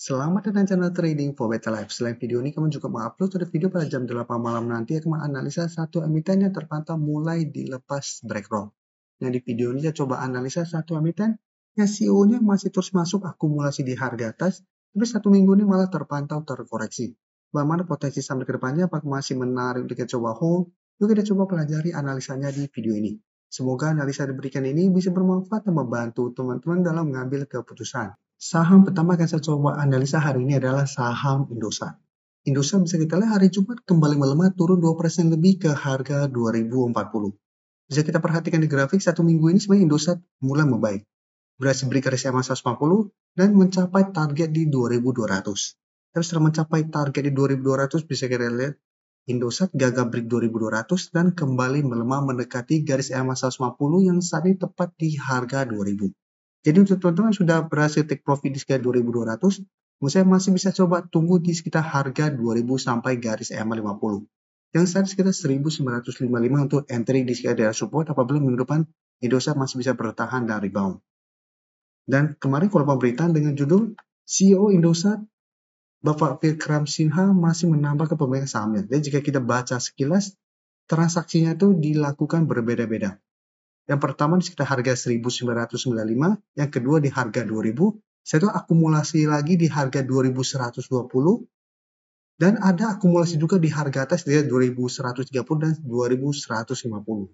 Selamat datang di channel Trading for Better Life. Selain video ini, kami juga mengupload ada video pada jam 8 malam nanti yang menganalisa satu emiten yang terpantau mulai dilepas breakthrough. Nah, di video ini saya coba analisa satu emiten yang CEO-nya masih terus masuk akumulasi di harga atas, tapi satu minggu ini malah terpantau terkoreksi. Bagaimana potensi sampai ke depannya, apakah masih menarik untuk kita coba hold? Yuk kita coba pelajari analisanya di video ini. Semoga analisa diberikan ini bisa bermanfaat dan membantu teman-teman dalam mengambil keputusan. Saham pertama yang saya coba analisa hari ini adalah saham Indosat. Indosat bisa kita lihat hari Jumat kembali melemah turun 2% lebih ke harga 2040. Bisa kita perhatikan di grafik satu minggu ini sebenarnya Indosat mulai membaik. Berhasil break garis EMA 140 dan mencapai target di 2200. Tapi setelah mencapai target di 2200 bisa kita lihat Indosat gagal break 2200 dan kembali melemah mendekati garis EMA 150 yang saat ini tepat di harga 2000. Jadi untuk teman-teman yang sudah berhasil take profit di sekitar 2200, saya masih bisa coba tunggu di sekitar harga 2000 sampai garis EMA 50. Yang saat sekitar 1955 untuk entry di sekitar daerah support apabila minggu depan Indosat masih bisa bertahan dan rebound. Dan kemarin kalau pemberitaan dengan judul CEO Indosat Bapak Vikram Sinha masih menambah kepemilikan sahamnya. Jadi jika kita baca sekilas, transaksinya itu dilakukan berbeda-beda. Yang pertama di sekitar harga 1995, yang kedua di harga 2000, setelah akumulasi lagi di harga 2120, dan ada akumulasi juga di harga atas di 2130 dan 2150.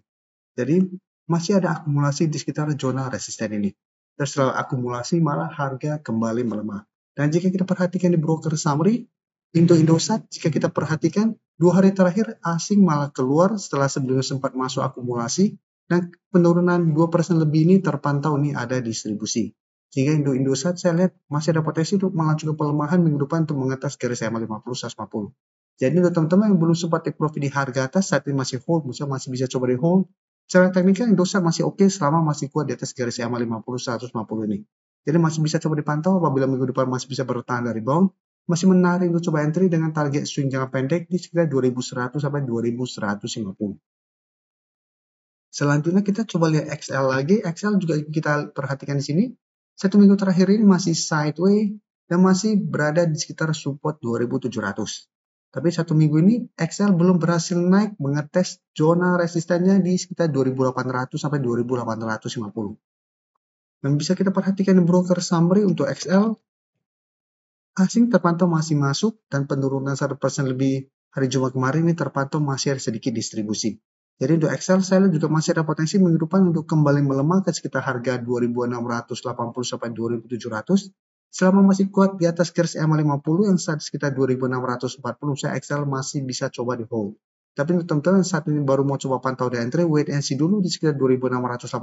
Jadi masih ada akumulasi di sekitar zona resisten ini. Dan setelah akumulasi malah harga kembali melemah. Dan jika kita perhatikan di broker summary, Indosat, jika kita perhatikan 2 hari terakhir asing malah keluar setelah sebelumnya sempat masuk akumulasi, dan penurunan 2% lebih ini terpantau nih ada distribusi. Sehingga Indosat saya lihat masih ada potensi untuk melanjutkan pelemahan minggu depan untuk mengatas garis EMA 50-150. Jadi untuk teman-teman yang belum sempat take profit di harga atas, saat ini masih hold, masih bisa coba di hold. Secara teknikal Indosat masih oke selama masih kuat di atas garis EMA 50-150 ini. Jadi masih bisa coba dipantau apabila minggu depan masih bisa bertahan dari rebound. Masih menarik untuk coba entry dengan target swing jangka pendek di sekitar 2100 sampai 2150. Selanjutnya kita coba lihat XL lagi. XL juga kita perhatikan di sini. Satu minggu terakhir ini masih sideways dan masih berada di sekitar support 2700. Tapi satu minggu ini XL belum berhasil naik mengetes zona resistennya di sekitar 2800 sampai 2850. Dan bisa kita perhatikan di broker summary untuk XL, asing terpantau masih masuk dan penurunan 1% lebih hari Jumat kemarin ini terpantau masih ada sedikit distribusi. Jadi untuk XL saya juga masih ada potensi minggu depan untuk kembali melemah ke sekitar harga 2680 sampai 2700. Selama masih kuat di atas garis EMA 50 yang saat sekitar 2640, saya XL masih bisa coba di hold. Tapi untuk teman-teman saat ini baru mau coba pantau di entry, wait and see dulu di sekitar 2680.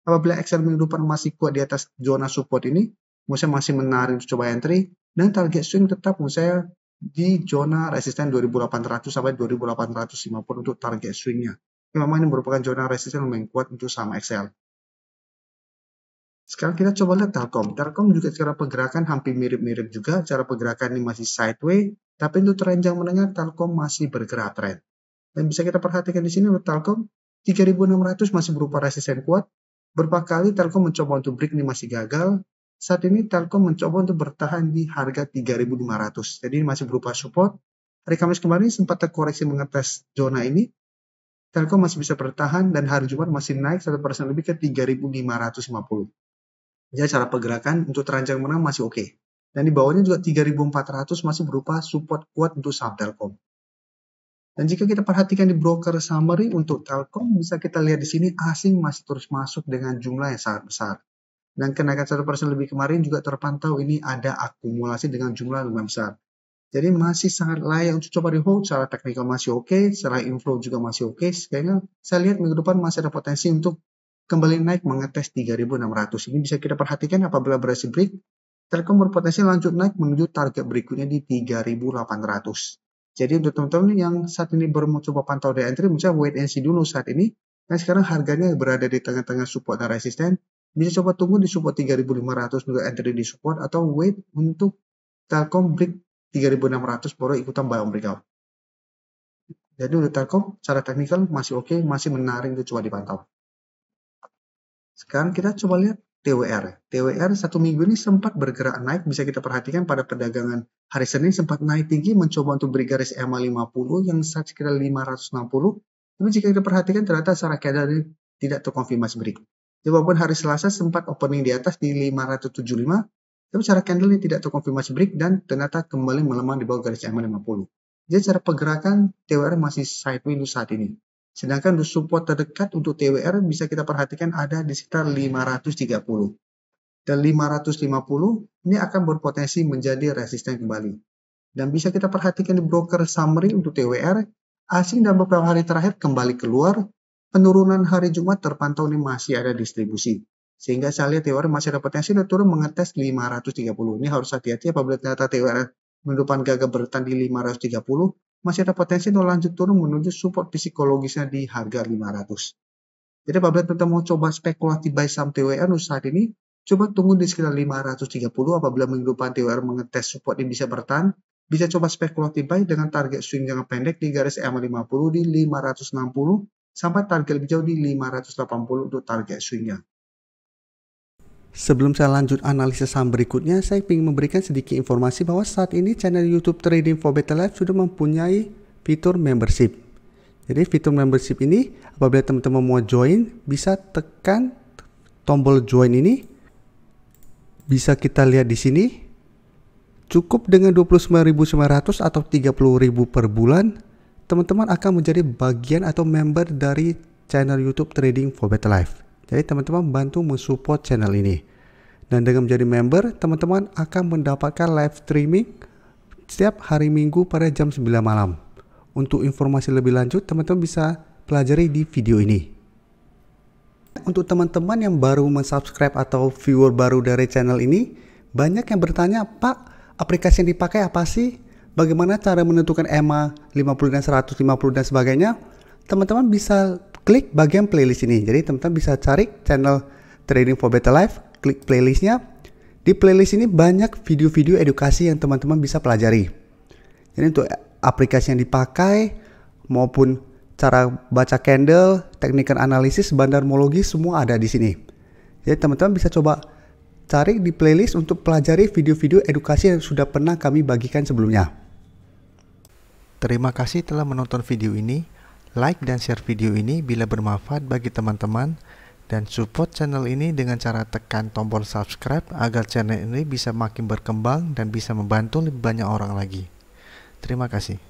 Apabila XL minggu depan masih kuat di atas zona support ini, saya masih menarik untuk coba entry. Dan target swing tetap saya di zona resisten 2800 sampai 2850 untuk target swingnya. Memang ini merupakan zona resisten yang kuat untuk saham XL. Sekarang kita coba lihat Telkom. Telkom juga cara pergerakan hampir mirip-mirip juga. Cara pergerakan ini masih sideways, tapi untuk terenjang menengah Telkom masih bergerak trend. Dan bisa kita perhatikan di sini untuk Telkom 3600 masih berupa resisten kuat. Beberapa kali Telkom mencoba untuk break ini masih gagal. Saat ini Telkom mencoba untuk bertahan di harga 3500. Jadi ini masih berupa support. Hari Kamis kemarin sempat terkoreksi mengetes zona ini. Telkom masih bisa bertahan dan hari Jumat masih naik 1% lebih ke 3550. Jadi cara pergerakan untuk teranjang menang masih oke. Dan di bawahnya juga 3400 masih berupa support kuat untuk saham Telkom. Dan jika kita perhatikan di broker summary untuk Telkom, bisa kita lihat di sini asing masih terus masuk dengan jumlah yang sangat besar. Dan kenaikan 1% lebih kemarin juga terpantau ini ada akumulasi dengan jumlah lumayan besar. Jadi masih sangat layak untuk coba di hold, secara teknikal masih oke, secara inflow juga masih oke. Sehingga saya lihat minggu depan masih ada potensi untuk kembali naik mengetes 3600. Ini bisa kita perhatikan apabila berhasil break, Telkom berpotensi lanjut naik menuju target berikutnya di 3800. Jadi untuk teman-teman yang saat ini baru mau coba pantau di entry, misalnya wait and see dulu saat ini. Nah sekarang harganya berada di tengah-tengah support dan resisten. Bisa coba tunggu di support 3500 untuk entry di support atau wait untuk Telkom break 3600 baru ikutan buy on breakout. Jadi untuk Telkom secara teknikal masih oke, masih menarik untuk coba dipantau. Sekarang kita coba lihat TWR. TWR satu minggu ini sempat bergerak naik, bisa kita perhatikan pada perdagangan hari Senin sempat naik tinggi, mencoba untuk beri garis EMA 50 yang saat sekitar 560. Tapi jika kita perhatikan ternyata secara candle ini tidak terkonfirmasi break. Walaupun hari Selasa sempat opening di atas di 575, tapi secara candle ini tidak terkonfirmasi break dan ternyata kembali melemah di bawah garis EMA 50. Jadi secara pergerakan TWR masih sideways untuk saat ini. Sedangkan untuk support terdekat untuk TWR bisa kita perhatikan ada di sekitar 530. Dan 550 ini akan berpotensi menjadi resisten kembali. Dan bisa kita perhatikan di broker summary untuk TWR, asing dalam beberapa hari terakhir kembali keluar, penurunan hari Jumat terpantau ini masih ada distribusi. Sehingga saya lihat TWR masih ada potensi untuk turun mengetes 530. Ini harus hati-hati apabila ternyata TWR menunjukkan gagal bertahan di 530, masih ada potensi untuk lanjut turun menuju support psikologisnya di harga 500. Jadi apabila kita mau coba spekulatif buy saham TWR untuk saat ini, coba tunggu di sekitar 530. Apabila minggu depan TWR mengetes support ini bisa bertahan, bisa coba spekulatif buy dengan target swing jangka pendek di garis EMA 50 di 560 sampai target lebih jauh di 580 untuk target swingnya. Sebelum saya lanjut analisis saham berikutnya, saya ingin memberikan sedikit informasi bahwa saat ini channel YouTube Trading for Better Life sudah mempunyai fitur membership. Jadi fitur membership ini apabila teman-teman mau join, bisa tekan tombol join ini. Bisa kita lihat di sini. Cukup dengan 29.900 atau 30.000 per bulan, teman-teman akan menjadi bagian atau member dari channel YouTube Trading for Better Life. Jadi teman-teman bantu mensupport channel ini. Dan dengan menjadi member, teman-teman akan mendapatkan live streaming setiap hari Minggu pada jam 9 malam. Untuk informasi lebih lanjut, teman-teman bisa pelajari di video ini. Untuk teman-teman yang baru mensubscribe atau viewer baru dari channel ini, banyak yang bertanya, Pak, aplikasi yang dipakai apa sih? Bagaimana cara menentukan EMA 50 dan 150 dan sebagainya? Teman-teman bisa klik bagian playlist ini. Jadi teman-teman bisa cari channel Trading for Better Life, klik playlistnya. Di playlist ini banyak video-video edukasi yang teman-teman bisa pelajari. Jadi untuk aplikasi yang dipakai maupun cara baca candle, teknikal analisis, bandarmologi semua ada di sini. Jadi teman-teman bisa coba cari di playlist untuk pelajari video-video edukasi yang sudah pernah kami bagikan sebelumnya. Terima kasih telah menonton video ini. Like dan share video ini bila bermanfaat bagi teman-teman, dan support channel ini dengan cara tekan tombol subscribe agar channel ini bisa makin berkembang dan bisa membantu lebih banyak orang lagi. Terima kasih.